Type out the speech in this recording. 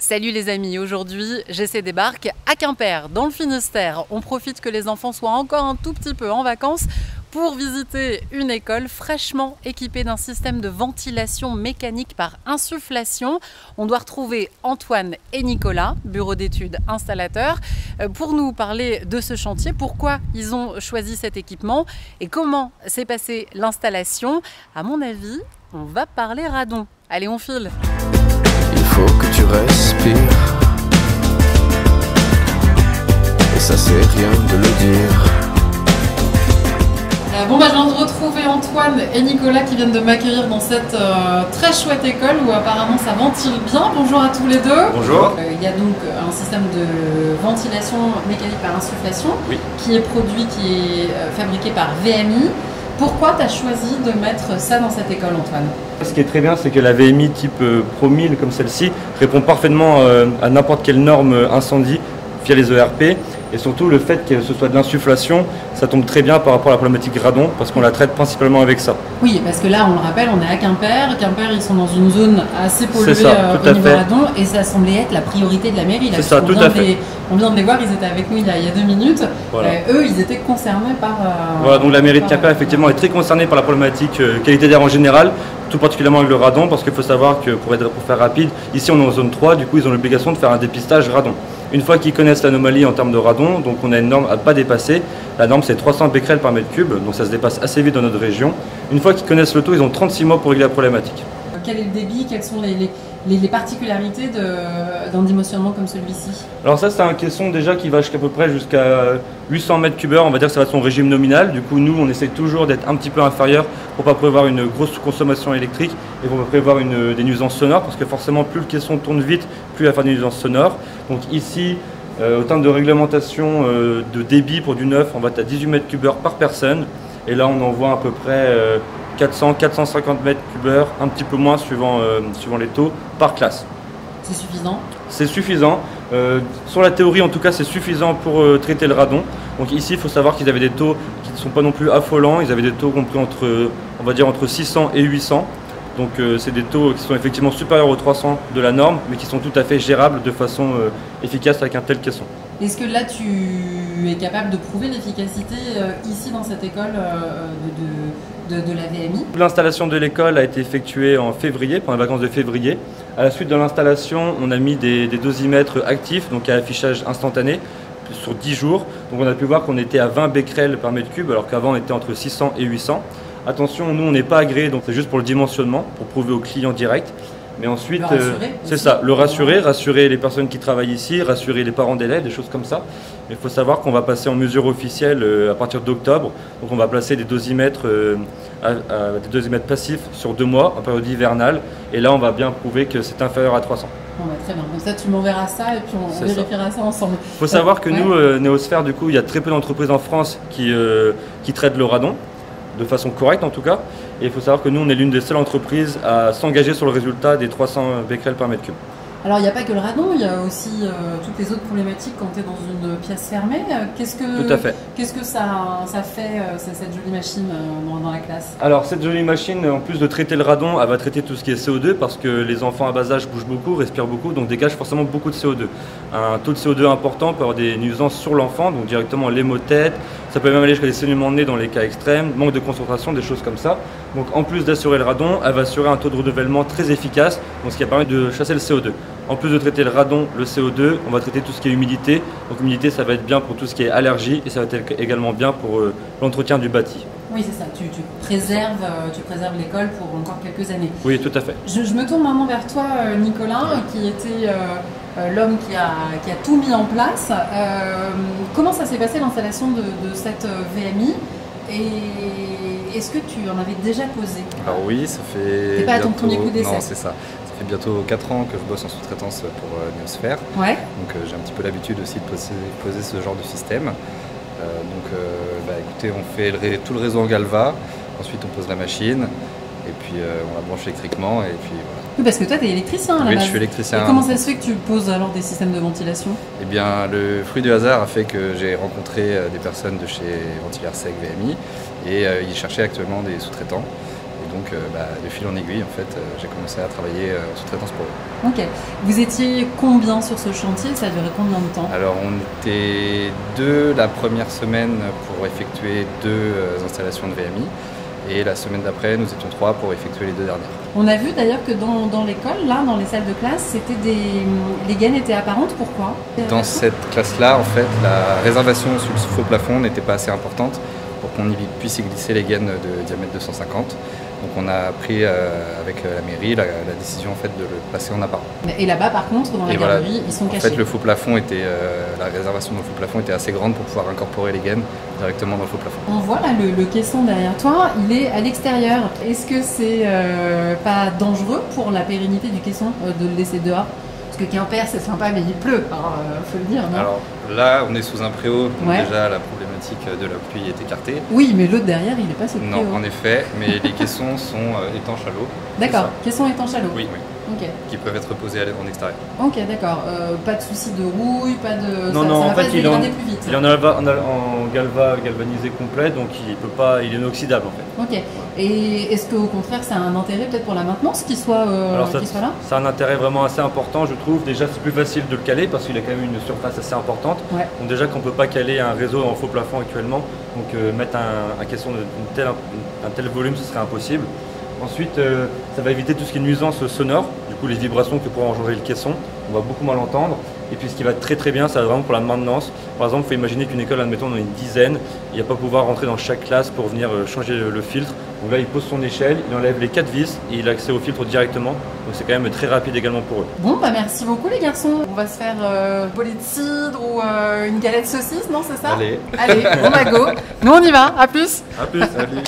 Salut les amis, aujourd'hui j'essaie débarque à Quimper, dans le Finistère. On profite que les enfants soient encore un tout petit peu en vacances pour visiter une école fraîchement équipée d'un système de ventilation mécanique par insufflation. On doit retrouver Antoine et Nicolas, bureau d'études installateurs, pour nous parler de ce chantier, pourquoi ils ont choisi cet équipement et comment s'est passée l'installation. À mon avis, on va parler radon. Allez, on file! Il faut que tu respires. Et ça c'est rien de le dire. Bon je viens de retrouver Antoine et Nicolas qui viennent de m'accueillir dans cette très chouette école où apparemment ça ventile bien. Bonjour à tous les deux. Bonjour. Il y a donc un système de ventilation mécanique par insufflation qui est fabriqué par VMI. Pourquoi tu as choisi de mettre ça dans cette école, Antoine? Ce qui est très bien, c'est que la VMI type Pro 1000 comme celle-ci répond parfaitement à n'importe quelle norme incendie via les ERP. Et surtout le fait que ce soit de l'insufflation, ça tombe très bien par rapport à la problématique radon parce qu'on la traite principalement avec ça. Oui, parce que là, on le rappelle, on est à Quimper. Quimper, ils sont dans une zone assez polluée au niveau radon et ça semblait être la priorité de la mairie. C'est ça, tout à fait. On vient de les voir, ils étaient avec nous il y a 2 minutes. Voilà. Eux, ils étaient concernés par... Voilà, donc la mairie de Quimper, effectivement, est très concernée par la problématique qualité d'air en général, tout particulièrement avec le radon, parce qu'il faut savoir que pour faire rapide, ici on est en zone 3, du coup ils ont l'obligation de faire un dépistage radon. Une fois qu'ils connaissent l'anomalie en termes de radon, donc on a une norme à ne pas dépasser. La norme c'est 300 becquerels par mètre cube, donc ça se dépasse assez vite dans notre région. Une fois qu'ils connaissent le taux, ils ont 36 mois pour régler la problématique. Quel est le débit? Quelles sont les particularités d'un dimensionnement comme celui-ci? Alors ça c'est un caisson déjà qui va à peu près jusqu'à 800 mètres cubes heure, on va dire que ça va être son régime nominal. Du coup nous on essaie toujours d'être un petit peu inférieur pour ne pas prévoir une grosse consommation électrique et pour ne pas prévoir des nuisances sonores parce que forcément plus le caisson tourne vite, plus il va faire des nuisances sonores. Donc ici au terme de réglementation de débit pour du neuf, on va être à 18 mètres cubes heure par personne et là on envoie à peu près 400-450 mètres cubes heure, un petit peu moins suivant les taux, par classe. C'est suffisant? C'est suffisant. Sur la théorie, en tout cas, c'est suffisant pour traiter le radon. Donc ici, il faut savoir qu'ils avaient des taux qui ne sont pas non plus affolants. Ils avaient des taux compris entre 600 et 800. Donc c'est des taux qui sont effectivement supérieurs aux 300 de la norme, mais qui sont tout à fait gérables de façon efficace avec un tel caisson. Est-ce que là, tu es capable de prouver l'efficacité ici dans cette école de la VMI? L'installation de l'école a été effectuée en février, pendant les vacances de février. À la suite de l'installation, on a mis des dosimètres actifs, donc à affichage instantané, sur 10 jours. Donc on a pu voir qu'on était à 20 becquerels par mètre cube, alors qu'avant on était entre 600 et 800. Attention, nous on n'est pas agréé, donc c'est juste pour le dimensionnement, pour prouver au client direct. Mais ensuite, c'est ça, le rassurer les personnes qui travaillent ici, rassurer les parents d'élèves, des choses comme ça. Mais il faut savoir qu'on va passer en mesure officielle à partir d'octobre. Donc on va placer des dosimètres passifs sur 2 mois, en période hivernale. Et là, on va bien prouver que c'est inférieur à 300. Bon, très bien, donc ça tu m'enverras ça et puis on vérifiera ça ensemble. Il faut savoir que nous, Néosphère, du coup, il y a très peu d'entreprises en France qui traitent le radon, de façon correcte en tout cas. Et il faut savoir que nous, on est l'une des seules entreprises à s'engager sur le résultat des 300 becquerels par mètre cube. Alors il n'y a pas que le radon, il y a aussi toutes les autres problématiques quand tu es dans une pièce fermée. Tout à fait. Qu'est-ce que ça fait, cette jolie machine dans la classe? Alors cette jolie machine, en plus de traiter le radon, elle va traiter tout ce qui est CO2 parce que les enfants à bas âge bougent beaucoup, respirent beaucoup, donc dégagent forcément beaucoup de CO2. Un taux de CO2 important peut avoir des nuisances sur l'enfant, donc directement l'hémotète, ça peut même aller jusqu'à des saignements de nez dans les cas extrêmes, manque de concentration, des choses comme ça. Donc en plus d'assurer le radon, elle va assurer un taux de renouvellement très efficace, donc ce qui va permettre de chasser le CO2. En plus de traiter le radon, le CO2, on va traiter tout ce qui est humidité. Donc l'humidité, ça va être bien pour tout ce qui est allergie et ça va être également bien pour l'entretien du bâti. Oui, c'est ça. Tu préserves l'école pour encore quelques années. Oui, tout à fait. Je me tourne maintenant vers toi, Nicolas, qui était l'homme qui a tout mis en place. Comment ça s'est passé l'installation de cette VMI et est-ce que tu en avais déjà posé? Alors oui, ça fait... T'es pas à ton premier coup d'essai? Non, c'est ça. Ça fait bientôt 4 ans que je bosse en sous-traitance pour Néosphère. Ouais. Donc j'ai un petit peu l'habitude aussi de poser ce genre de système. Écoutez, on fait tout le réseau en Galva, ensuite on pose la machine, et puis on la branche électriquement, et puis voilà. Oui, parce que toi, tu es électricien à la base. Oui, je suis électricien. Et comment ça se fait que tu poses alors des systèmes de ventilation? Eh bien, le fruit du hasard a fait que j'ai rencontré des personnes de chez Ventilaire Sec VMI, et ils cherchaient actuellement des sous-traitants. Et donc de fil en aiguille, en fait, j'ai commencé à travailler en sous-traitance pour eux. Ok. Vous étiez combien sur ce chantier? Ça a duré combien de temps? Alors on était 2 la première semaine pour effectuer 2 installations de VMI. Et la semaine d'après, nous étions 3 pour effectuer les 2 dernières. On a vu d'ailleurs que dans l'école, là, dans les salles de classe, les gaines étaient apparentes. Pourquoi? Dans cette classe-là, en fait, la réservation sur le faux plafond n'était pas assez importante pour qu'on puisse y glisser les gaines de diamètre 250. Donc on a pris avec la mairie la décision en fait, de le placer en apparent. Et là-bas, par contre, dans la galerie, ils sont cachés. En fait, le faux plafond était, la réservation dans le faux plafond était assez grande pour pouvoir incorporer les gaines directement dans le faux plafond. On voit là le caisson derrière toi, il est à l'extérieur. Est-ce que c'est pas dangereux pour la pérennité du caisson de le laisser dehors? Parce que Quimper, c'est sympa, mais il pleut, faut le dire, non? Alors là, on est sous un préau, donc ouais. Déjà la problématique de la pluie est écartée. Oui, mais l'autre derrière, il n'est pas sous le préau. Non, en effet, mais les caissons sont étanches à l'eau. D'accord, caissons étanches à l'eau. Oui, oui. Okay. Qui peuvent être posés en extérieur. Ok, d'accord. Pas de souci de rouille, pas de. Non, ça, non, ça en va pas fait, se il est en galvanisé complet, donc il est inoxydable en fait. Ok. Et est-ce qu'au contraire, ça a un intérêt peut-être pour la maintenance qu'il soit là? Ça a un intérêt vraiment assez important, je trouve. Déjà, c'est plus facile de le caler parce qu'il a quand même une surface assez importante. Ouais. Donc déjà qu'on ne peut pas caler un réseau en faux plafond actuellement, donc mettre un caisson d'un tel volume, ce serait impossible. Ensuite, ça va éviter tout ce qui est nuisance sonore, du coup les vibrations que pourra engendrer le caisson, on va beaucoup mal entendre. Et puis ce qui va être très très bien, ça va vraiment pour la maintenance. Par exemple, il faut imaginer qu'une école, admettons, on a une dizaine, il va pas pouvoir rentrer dans chaque classe pour venir changer le filtre. Donc là, il pose son échelle, il enlève les 4 vis et il a accès au filtre directement. Donc c'est quand même très rapide également pour eux. Bon, merci beaucoup les garçons. On va se faire bolée de cidre ou une galette saucisse, non, c'est ça? Allez. Allez, go. Nous on y va, à plus. À plus, salut.